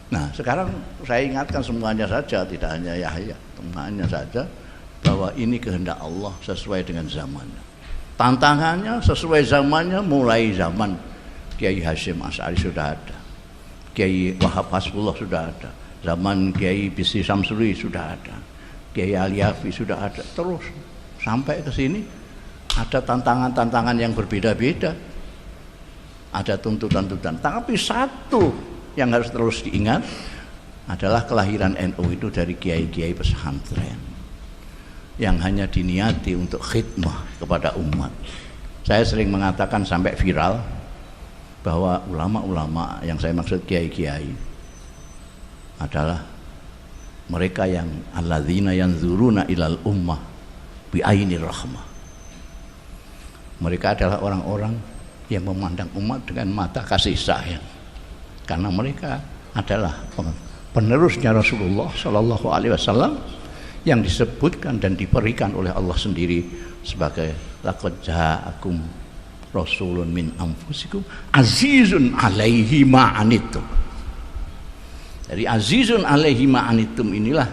Nah, sekarang saya ingatkan semuanya saja, tidak hanya Yahya, semuanya saja bahwa ini kehendak Allah sesuai dengan zamannya. Tantangannya sesuai zamannya, mulai zaman Kiai Hasyim Asy'ari sudah ada, Kiai Wahab Hasbullah sudah ada, zaman Kiai Bisri Samsuri sudah ada, Kiai Aliafi sudah ada, terus sampai ke sini ada tantangan-tantangan yang berbeda-beda, ada tuntutan-tuntutan. Tapi satu yang harus terus diingat adalah kelahiran NU itu dari kiai-kiai pesantren yang hanya diniati untuk khidmah kepada umat. Saya sering mengatakan sampai viral bahwa ulama-ulama yang saya maksud kiai-kiai adalah mereka yang alladzina yanzuruna ilal ummah bi ainir rahmah. Mereka adalah orang-orang yang memandang umat dengan mata kasih sayang, karena mereka adalah penerusnya Rasulullah Shallallahu Alaihi Wasallam yang disebutkan dan diberikan oleh Allah sendiri sebagai laqad ja'akum rasulun min anfusikum azizun alaihi ma anittum. Dari azizun alaihi ma anittum inilah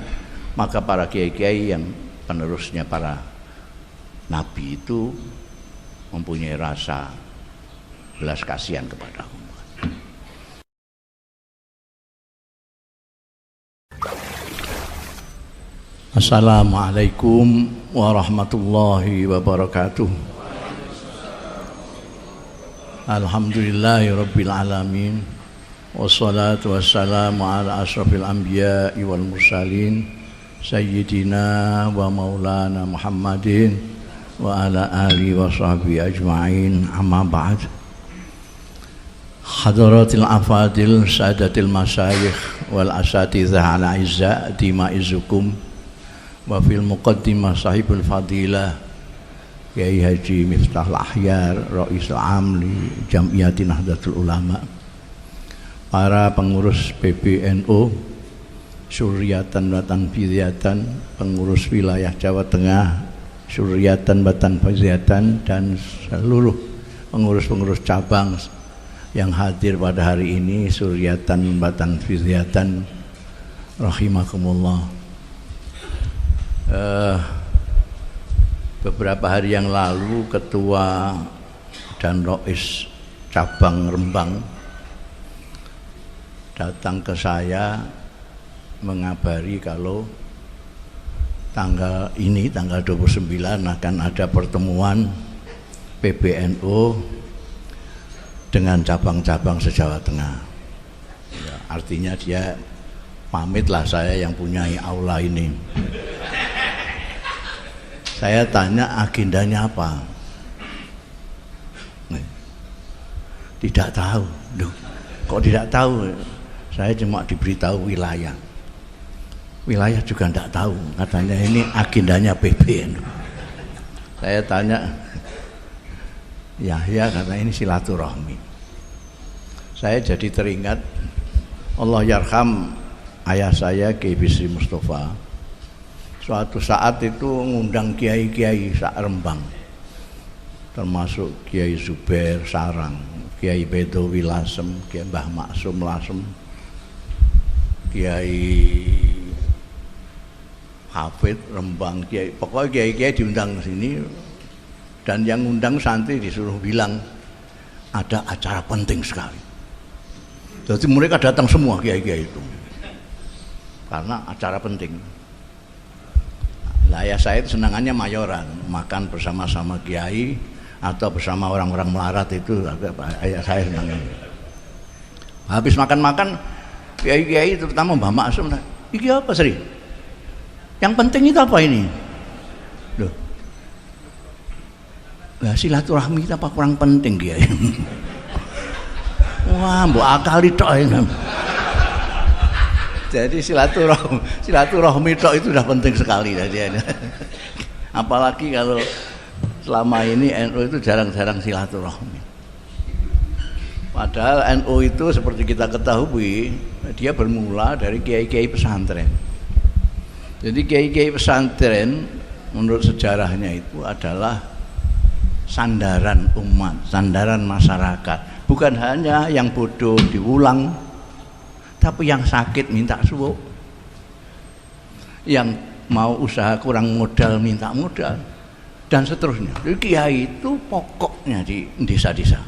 maka para kiai-kiai yang penerusnya para nabi itu mempunyai rasa belas kasihan kepada umat. Assalamualaikum warahmatullahi wabarakatuh. Alhamdulillahirabbil alamin. Wassalatu wassalamu ala asyrafil anbiya'i wal mursalin sayyidina wa maulana Muhammadin wa ala alihi wa sahbihi ajma'in, amma ba'd. Hadaratil afadil sadatil masyayikh wal asatidhah ala izza dimaizukum wa fil muqaddimah sahibul fadilah Kiai Haji Miftahul Ahyar Ra'isul Am li Jam'iyati Nahdlatul Ulama, para pengurus PBNU Suryatan wa Tanfidiyatan, pengurus wilayah Jawa Tengah Suryatan wa Tanfidiyatan, dan seluruh pengurus-pengurus cabang yang hadir pada hari ini Suryatan wa Tanfidiyatan rahimakumullah. Beberapa hari yang lalu Ketua dan Rois cabang Rembang datang ke saya mengabari kalau tanggal 29 akan ada pertemuan PBNU dengan cabang-cabang se-Jawa Tengah. Ya, artinya dia pamitlah saya yang punya aula ini. Saya tanya agendanya apa? Tidak tahu. Loh, kok tidak tahu? Saya cuma diberitahu wilayah. Wilayah juga tidak tahu. Katanya ini agendanya PBNU. Saya tanya, Yahya kata ini silaturahmi. Saya jadi teringat Allah yarham ayah saya Kiai Bisri Mustafa. Suatu saat itu ngundang kiai-kiai sak Rembang, termasuk Kiai Zubair Sarang, Kiai Bedowi Lasem, Kiai Mbah Maksum Lasem, Kiai Hafid Rembang, Kiai, pokoknya kiai-kiai diundang ke sini, dan yang ngundang santri disuruh bilang ada acara penting sekali. Jadi mereka datang semua kiai-kiai itu karena acara penting. Nah, ayah saya itu senangannya mayoran, makan bersama-sama kiai atau bersama orang-orang melarat, itu ayah saya senangnya. Habis makan-makan, kiai-kiai terutama Mbah Maksum, ini apa Sri? Yang penting itu apa ini? Loh, nah, silaturahmi itu apa kurang penting kiai? Wah, mbok akali tok ini. Jadi silaturahmi tok itu sudah penting sekali tadi. Apalagi kalau selama ini NU itu jarang-jarang silaturahmi. Padahal NU itu seperti kita ketahui, dia bermula dari kiai-kiai pesantren. Jadi kiai-kiai pesantren menurut sejarahnya itu adalah sandaran umat, sandaran masyarakat. Bukan hanya yang bodoh diulang, tapi yang sakit minta suwuk, yang mau usaha kurang modal minta modal, dan seterusnya. Jadi kiai itu pokoknya di desa-desa.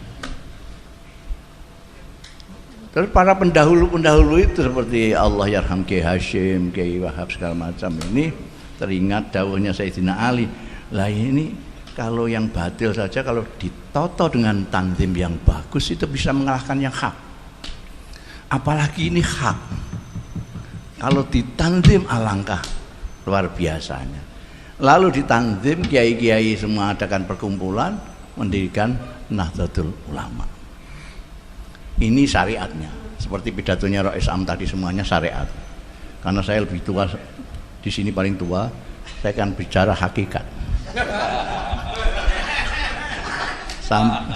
Terus para pendahulu itu seperti Allah yarham Kiai Hashim, Kiai Wahab segala macam ini teringat dawuhnya Sayyidina Ali. Lah ini kalau yang batil saja kalau ditoto dengan tanzim yang bagus itu bisa mengalahkan yang hak. Apalagi ini hak. Kalau ditanzim alangkah luar biasanya. Lalu ditanzim kiai-kiai semua adakan perkumpulan mendirikan Nahdlatul Ulama. Ini syariatnya, seperti pidatonya Rais Am tadi semuanya syariat. Karena saya lebih tua di sini paling tua, saya akan bicara hakikat.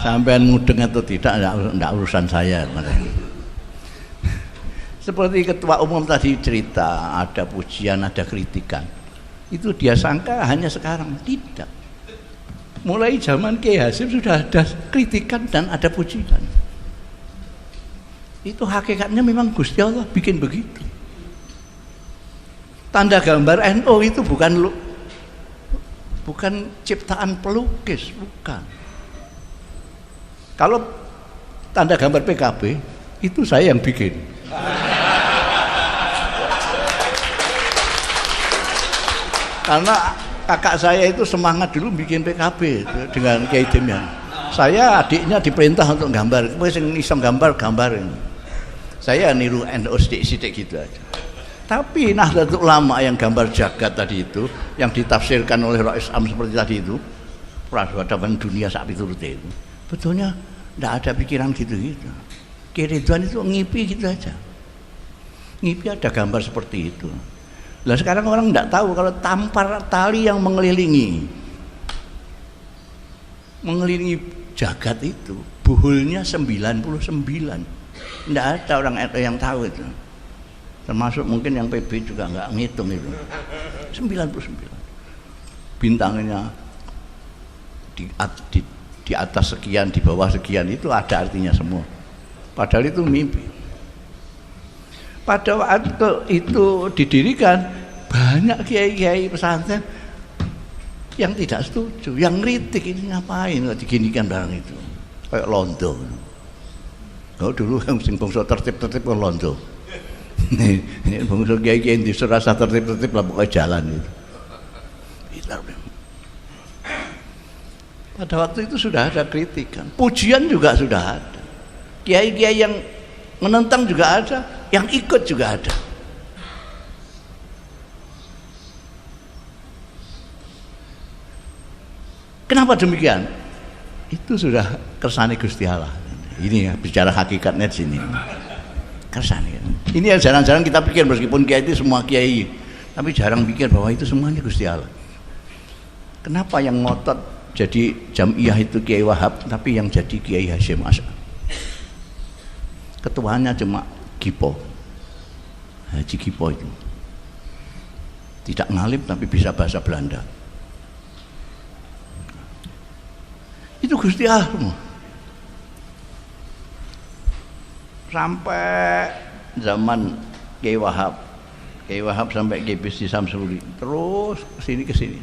Sampean mudeng atau tidak, enggak urusan saya. Seperti ketua umum tadi cerita, ada pujian, ada kritikan. Itu dia sangka hanya sekarang, tidak. Mulai zaman Kiai Hasyim sudah ada kritikan dan ada pujian. Itu hakikatnya memang Gusti Allah bikin begitu. Tanda gambar NU itu bukan ciptaan pelukis, bukan. Kalau tanda gambar PKB itu saya yang bikin. Karena kakak saya itu semangat dulu bikin PKB dengan Kiai Demian. Saya adiknya diperintah untuk gambar, wis iso gambar-gambarin. Saya niru NU sidik-sidik gitu aja. Tapi Nahdlatul Ulama yang gambar jagat tadi itu, yang ditafsirkan oleh Rais Am seperti tadi itu, peradaban dunia sak piturute itu, betulnya tidak ada pikiran gitu-gitu. Kiai Ridwan itu ngipi gitu aja. Ngipi ada gambar seperti itu. Lah sekarang orang tidak tahu kalau tampar tali yang mengelilingi jagat itu, buhulnya 99. Tidak ada orang yang tahu itu, termasuk mungkin yang PB juga nggak ngitung itu. 99 bintangnya di atas sekian, di bawah sekian, itu ada artinya semua. Padahal itu mimpi. Pada waktu itu didirikan, banyak kiai-kiai pesantren yang tidak setuju, yang kritik, ini ngapain kok diginikan barang itu, kayak londo. Oh dulu yang sing bangsa tertib-tertib kok londo. Ini bangsa kiai-kiai yang dirasa tertib-tertib lah pokoknya jalan itu. Pada waktu itu sudah ada kritikan, pujian juga sudah ada. Kiai-kiai yang menentang juga ada, yang ikut juga ada. Kenapa demikian? Itu sudah kersane Gusti Allah. Ini ya, bicara hakikatnya di sini. Kersane. Ini yang jarang-jarang kita pikir, meskipun kiai itu semua kiai, tapi jarang pikir bahwa itu semuanya Gusti Allah. Kenapa yang ngotot jadi jamiah itu Kiai Wahab, tapi yang jadi Kiai Hasyim Asy'ari? Ketuanya cuma Gipo, Haji Gipo itu. Tidak ngalim tapi bisa bahasa Belanda. Itu Gusti Allah semua. Sampai zaman Kiai Wahab sampai Kiai Bisri Samsuri, terus ke sini.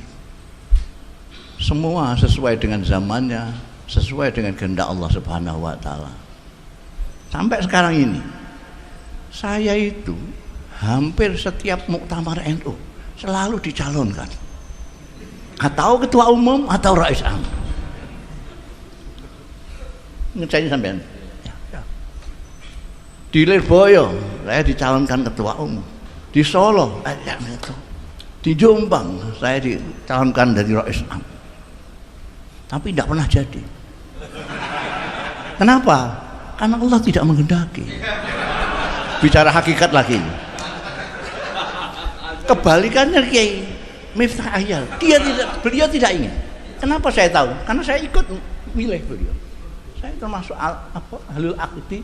Semua sesuai dengan zamannya, sesuai dengan kehendak Allah Subhanahu wa taala. Sampai sekarang ini, saya itu hampir setiap muktamar NU selalu dicalonkan. Atau ketua umum atau rais am. Ngeceni sampean. Di Lirboyo saya dicalonkan ketua umum, di Solo di Jombang saya dicalonkan dari Rais Am, tapi tidak pernah jadi. Kenapa? Karena Allah tidak menghendaki. Bicara hakikat lagi. Kebalikannya Kiai Miftah Ahyar, beliau tidak ingin. Kenapa saya tahu? Karena saya ikut milih beliau. Saya termasuk ahlul aqdi,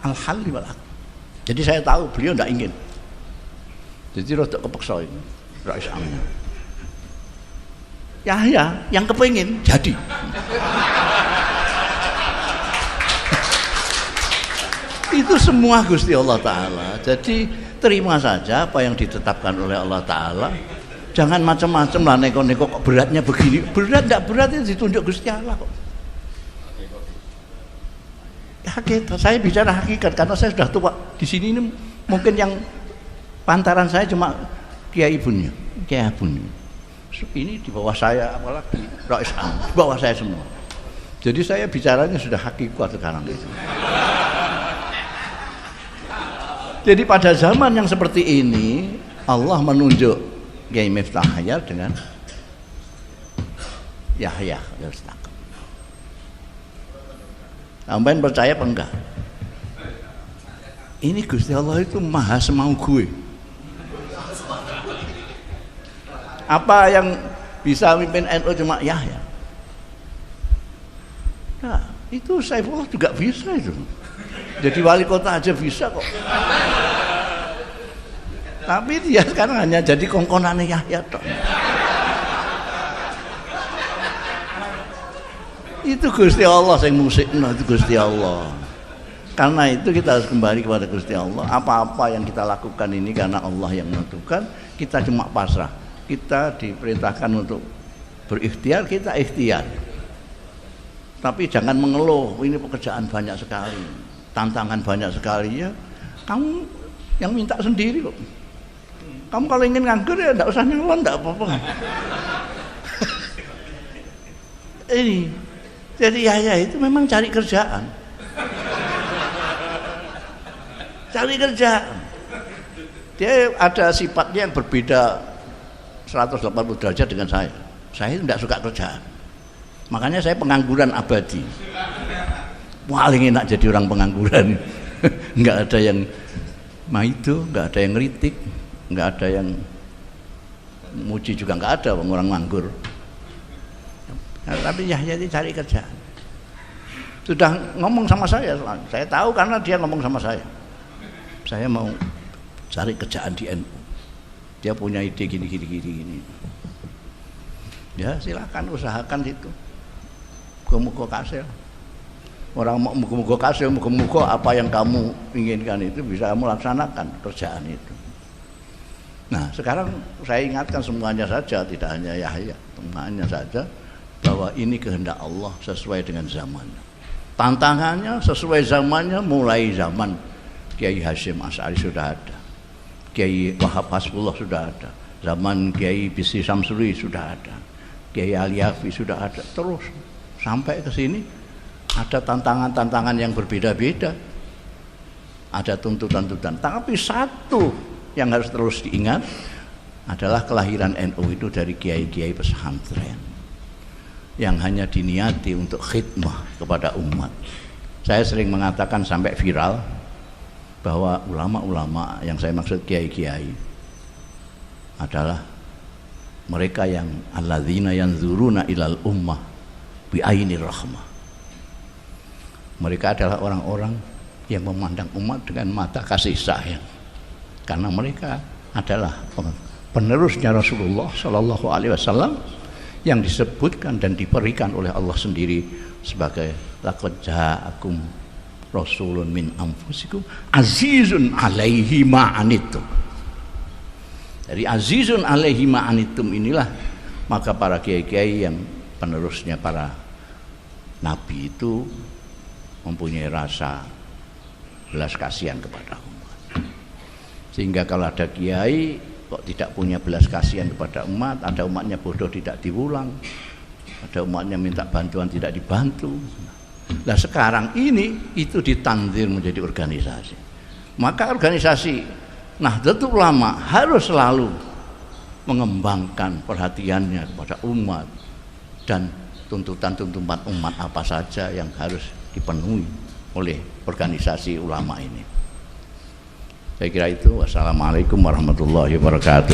al-halli wal aqd. Jadi saya tahu beliau tidak ingin. Jadi rodok kepeksa ini Rais Amnya. Ya, yang kepengin jadi. Itu semua Gusti Allah Ta'ala. Jadi terima saja apa yang ditetapkan oleh Allah Ta'ala. Jangan macam-macam lah neko-neko kok beratnya begini. Berat enggak berat itu ditunjuk Gusti Allah kok. Hakikat, saya bicara hakikat karena saya sudah tua. Di sini ini mungkin yang pantaran saya cuma Kiai Ibunnya, Kiai Ibunnya. Ini di bawah saya apalagi Rais Am, di bawah saya semua. Jadi saya bicaranya sudah hakikat sekarang itu. Jadi pada zaman yang seperti ini Allah menunjuk Kiai Miftah Hayat dengan Yahya Al-Istaqam. Sampai percaya apa enggak? Ini Gusti Allah itu maha semau gue. Apa yang bisa mimpin NU cuma Yahya? Nah, itu Saifullah juga bisa itu. Jadi wali kota aja bisa kok. Tapi dia sekarang hanya jadi kongkonannya Yahya toh. Itu Gusti Allah yang musiknya, itu Gusti Allah. Karena itu kita harus kembali kepada Gusti Allah. Apa-apa yang kita lakukan ini karena Allah yang menentukan, kita cuma pasrah. Kita diperintahkan untuk berikhtiar, kita ikhtiar. Tapi jangan mengeluh, ini pekerjaan banyak sekali, tantangan banyak sekali ya. Kamu yang minta sendiri kok. Kamu kalau ingin nganggur ya enggak usah nyelon, enggak apa-apa. Ini jadi Yahya itu memang cari kerjaan. Cari kerjaan. Dia ada sifatnya yang berbeda 180 derajat dengan saya. Saya tidak suka kerjaan. Makanya saya pengangguran abadi. Paling enak jadi orang pengangguran. Enggak ada yang maido, enggak ada yang ngeritik, enggak ada yang muji juga enggak ada orang nganggur. Nah, tapi Yahya itu cari kerjaan. Sudah ngomong sama saya tahu karena dia ngomong sama saya. Saya mau cari kerjaan di NU. Dia punya ide gini. Ya silakan usahakan itu. Muga-muga kasil. Orang mau muga-muga kasil, muga-muga apa yang kamu inginkan itu bisa kamu laksanakan kerjaan itu. Nah sekarang saya ingatkan semuanya saja, tidak hanya Yahya, semuanya saja, bahwa ini kehendak Allah sesuai dengan zamannya. Tantangannya sesuai zamannya, mulai zaman Kiai Hasyim Asy'ari sudah ada, Kiai Wahab Hasbullah sudah ada, zaman Kiai Bisri Samsuri sudah ada, Kiai Aliafi sudah ada, terus sampai ke sini ada tantangan-tantangan yang berbeda-beda, ada tuntutan-tuntutan. Tapi satu yang harus terus diingat adalah kelahiran NU itu dari kiai-kiai pesantren yang hanya diniati untuk khidmah kepada umat. Saya sering mengatakan sampai viral bahwa ulama-ulama yang saya maksud kiai-kiai adalah mereka yang alladzina yanzuruna ilal ummah bi ainir rahmah. Mereka adalah orang-orang yang memandang umat dengan mata kasih sayang, karena mereka adalah penerusnya Rasulullah Shallallahu Alaihi Wasallam yang disebutkan dan diberikan oleh Allah sendiri sebagai laqad ja'akum rasulun min anfusikum azizun alaihi ma anittum. Dari azizun alaihi ma anittum inilah maka para kiai-kiai yang penerusnya para nabi itu mempunyai rasa belas kasihan kepada umat. Sehingga kalau ada kiai kok tidak punya belas kasihan kepada umat, ada umatnya bodoh tidak diulang, ada umatnya minta bantuan tidak dibantu. Nah sekarang ini itu ditanzir menjadi organisasi. Maka organisasi Nahdlatul Ulama harus selalu mengembangkan perhatiannya kepada umat dan tuntutan-tuntutan umat apa saja yang harus dipenuhi oleh organisasi ulama ini. Saya kira itu. Wassalamualaikum warahmatullahi wabarakatuh.